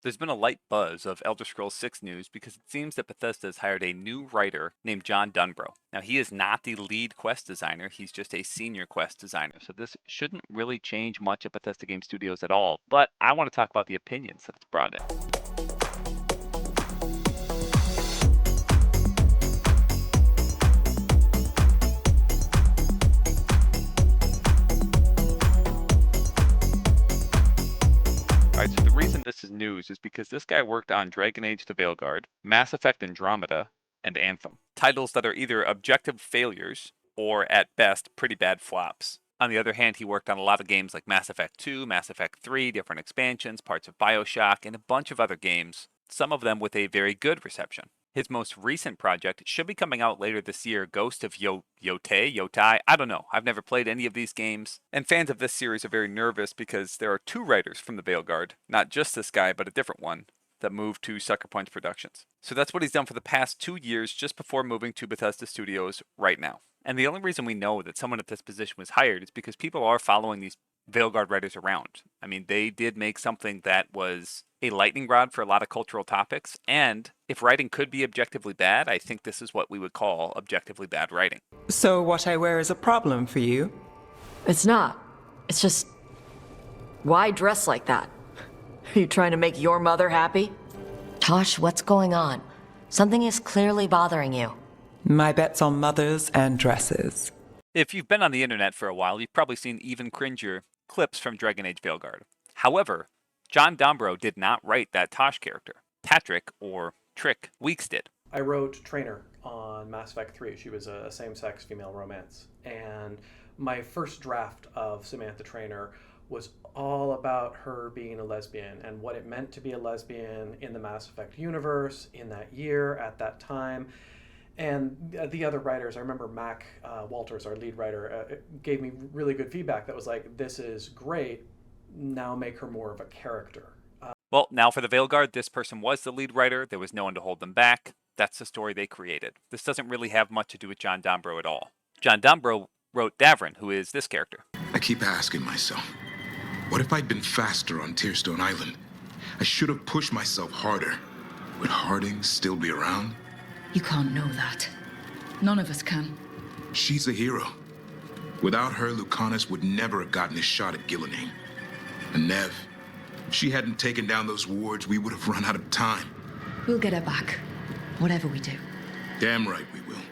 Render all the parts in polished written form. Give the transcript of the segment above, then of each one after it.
There's been a light buzz of Elder Scrolls 6 news because it seems that Bethesda has hired a new writer named John Dunbro. Now, he is not the lead quest designer, he's just a senior quest designer. So, this shouldn't really change much at Bethesda Game Studios at all. But I want to talk about the opinions that it's brought in. All right, so the reason this is news is because this guy worked on Dragon Age The Veilguard, Mass Effect Andromeda, and Anthem. Titles that are either objective failures or, at best, pretty bad flops. On the other hand, he worked on a lot of games like Mass Effect 2, Mass Effect 3, different expansions, parts of Bioshock, and a bunch of other games, some of them with a very good reception. His most recent project should be coming out later this year, Ghost of Yotai, I don't know. I've never played any of these games. And fans of this series are very nervous because there are two writers from the Veilguard, not just this guy, but a different one, that moved to Sucker Punch Productions. So that's what he's done for the past 2 years just before moving to Bethesda Studios right now. And the only reason we know that someone at this position was hired is because people are following these Veilguard writers around. I mean, they did make something that was a lightning rod for a lot of cultural topics, and if writing could be objectively bad, I think this is what we would call objectively bad writing. So what I wear is a problem for you? It's not. It's just... why dress like that? Are you trying to make your mother happy? Tosh, what's going on? Something is clearly bothering you. My bet's on mothers and dresses. If you've been on the internet for a while, you've probably seen even cringier clips from Dragon Age Veilguard. However, John Dombrow did not write that Tosh character. Patrick, or Trick, Weeks did. I wrote Trainer on Mass Effect 3. She was a same-sex female romance. And my first draft of Samantha Trainer was all about her being a lesbian and what it meant to be a lesbian in the Mass Effect universe in that year, at that time. And the other writers, I remember Mac Walters, our lead writer, gave me really good feedback that was like, this is great, now make her more of a character. Well, now for the Veilguard, this person was the lead writer. There was no one to hold them back. That's the story they created. This doesn't really have much to do with John Dombrow at all. John Dombrow wrote Davrin, who is this character. I keep asking myself, what if I'd been faster on Tearstone Island? I should have pushed myself harder. Would Harding still be around? You can't know that. None of us can. She's a hero. Without her, Lucanus would never have gotten his shot at Gillenane. And Nev, if she hadn't taken down those wards, we would have run out of time. We'll get her back. Whatever we do. Damn right we will.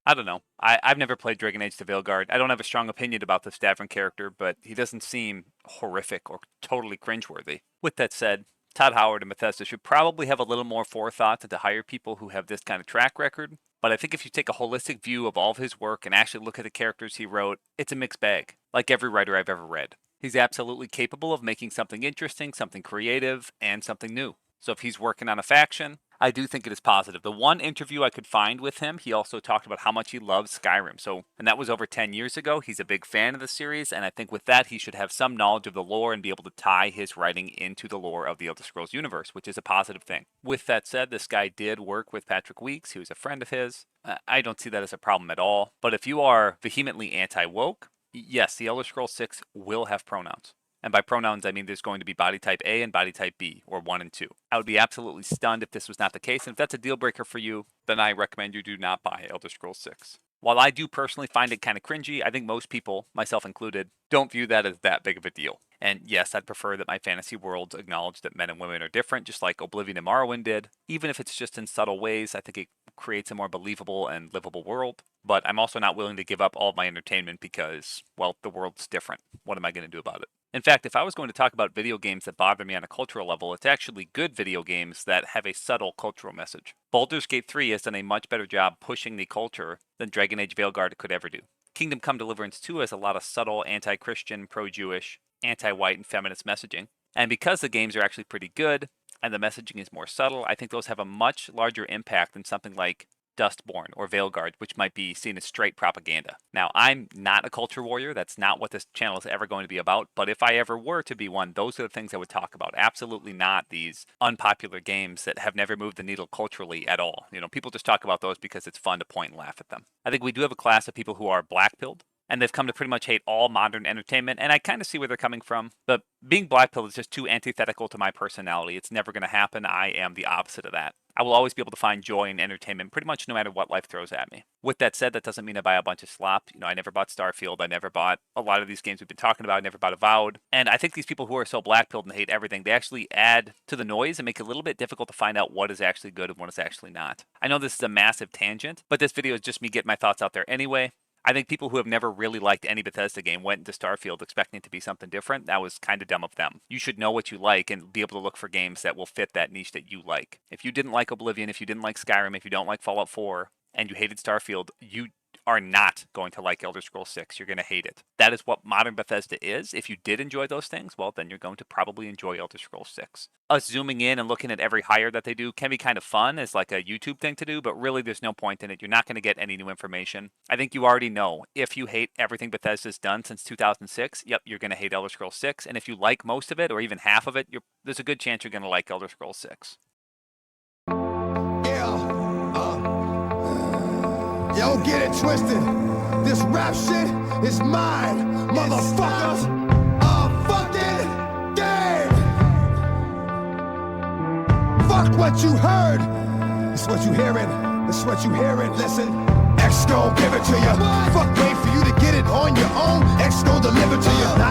I don't know. I've never played Dragon Age The Veilguard. I don't have a strong opinion about this Davrin character, but he doesn't seem horrific or totally cringeworthy. With that said, Todd Howard and Bethesda should probably have a little more forethought to hire people who have this kind of track record. But I think if you take a holistic view of all of his work and actually look at the characters he wrote, it's a mixed bag, like every writer I've ever read. He's absolutely capable of making something interesting, something creative, and something new. So if he's working on a faction, I do think it is positive. The one interview I could find with him, he also talked about how much he loves Skyrim. And that was over 10 years ago. He's a big fan of the series, and I think with that, he should have some knowledge of the lore and be able to tie his writing into the lore of the Elder Scrolls universe, which is a positive thing. With that said, this guy did work with Patrick Weeks. He was a friend of his. I don't see that as a problem at all. But if you are vehemently anti-woke, yes, the Elder Scrolls 6 will have pronouns. And by pronouns, I mean there's going to be body type A and body type B, or 1 and 2. I would be absolutely stunned if this was not the case, and if that's a deal breaker for you, then I recommend you do not buy Elder Scrolls 6. While I do personally find it kind of cringy, I think most people, myself included, don't view that as that big of a deal. And yes, I'd prefer that my fantasy worlds acknowledge that men and women are different, just like Oblivion and Morrowind did. Even if it's just in subtle ways, I think it creates a more believable and livable world. But I'm also not willing to give up all of my entertainment because, well, the world's different. What am I going to do about it? In fact, if I was going to talk about video games that bother me on a cultural level, it's actually good video games that have a subtle cultural message. Baldur's Gate 3 has done a much better job pushing the culture than Dragon Age Veilguard could ever do. Kingdom Come Deliverance 2 has a lot of subtle anti-Christian, pro-Jewish, anti-white, and feminist messaging. And because the games are actually pretty good, and the messaging is more subtle, I think those have a much larger impact than something like Dustborn or Veilguard, which might be seen as straight propaganda. Now, I'm not a culture warrior. That's not what this channel is ever going to be about. But if I ever were to be one, those are the things I would talk about. Absolutely not these unpopular games that have never moved the needle culturally at all. You know, people just talk about those because it's fun to point and laugh at them. I think we do have a class of people who are black-pilled. and they've come to pretty much hate all modern entertainment, and I kind of see where they're coming from. But being blackpilled is just too antithetical to my personality. It's never going to happen. I am the opposite of that. I will always be able to find joy in entertainment pretty much no matter what life throws at me. With that said, that doesn't mean I buy a bunch of slop. I never bought Starfield. I never bought a lot of these games we've been talking about. I never bought Avowed. And I think these people who are so blackpilled and hate everything, they actually add to the noise and make it a little bit difficult to find out what is actually good and what is actually not. I know this is a massive tangent, but this video is just me getting my thoughts out there anyway. I think people who have never really liked any Bethesda game went into Starfield expecting it to be something different. That was kind of dumb of them. You should know what you like and be able to look for games that will fit that niche that you like. If you didn't like Oblivion, if you didn't like Skyrim, if you don't like Fallout 4, and you hated Starfield, you are not going to like Elder Scrolls 6. You're going to hate it. That is what modern Bethesda is. If you did enjoy those things, well, then you're going to probably enjoy Elder Scrolls 6. Us zooming in and looking at every hire that they do can be kind of fun as like a YouTube thing to do, but really there's no point in it. You're not going to get any new information. I think you already know. If you hate everything Bethesda's done since 2006, yep, you're going to hate Elder Scrolls 6. And if you like most of it or even half of it, there's a good chance you're going to like Elder Scrolls 6. Yo, get it twisted. This rap shit is mine, motherfuckers. A fucking game. Fuck what you heard. It's what you hearing. It's what you hearing. Listen, X gon' give it to you. Fuck, wait for you to get it on your own. X gon' deliver to you.